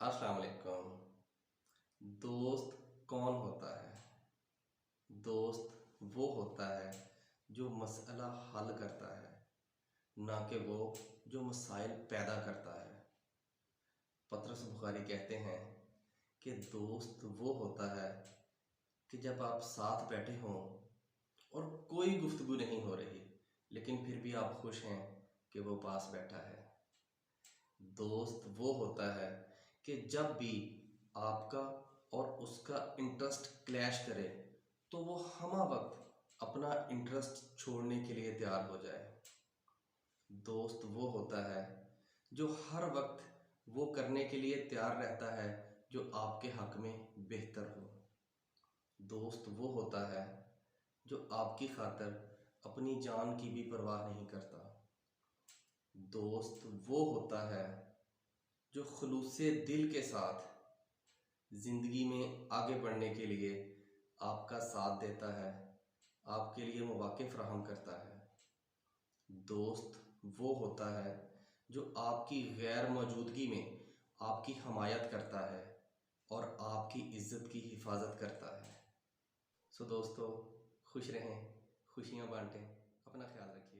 अस्सलाम वालेकुम। दोस्त कौन होता है? दोस्त वो होता है जो मसला हल करता है, ना कि वो जो मसाइल पैदा करता है। पतरस बुखारी कहते हैं कि दोस्त वो होता है कि जब आप साथ बैठे हों और कोई गुफ्तगू नहीं हो रही, लेकिन फिर भी आप खुश हैं कि वो पास बैठा है। दोस्त वो होता है कि जब भी आपका और उसका इंटरेस्ट क्लैश करे तो वो हमा वक्त अपना इंटरेस्ट छोड़ने के लिए तैयार हो जाए। दोस्त वो होता है जो हर वक्त वो करने के लिए तैयार रहता है जो आपके हक में बेहतर हो। दोस्त वो होता है जो आपकी खातिर अपनी जान की भी परवाह नहीं करता। दोस्त वो होता है जो खुलूसे दिल के साथ ज़िंदगी में आगे बढ़ने के लिए आपका साथ देता है, आपके लिए मौक़े फ़राहम करता है। दोस्त वो होता है जो आपकी गैर मौजूदगी में आपकी हमायत करता है और आपकी इज़्ज़त की हिफाजत करता है। सो दोस्तों, खुश रहें, खुशियाँ बांटें, अपना ख्याल रखिए।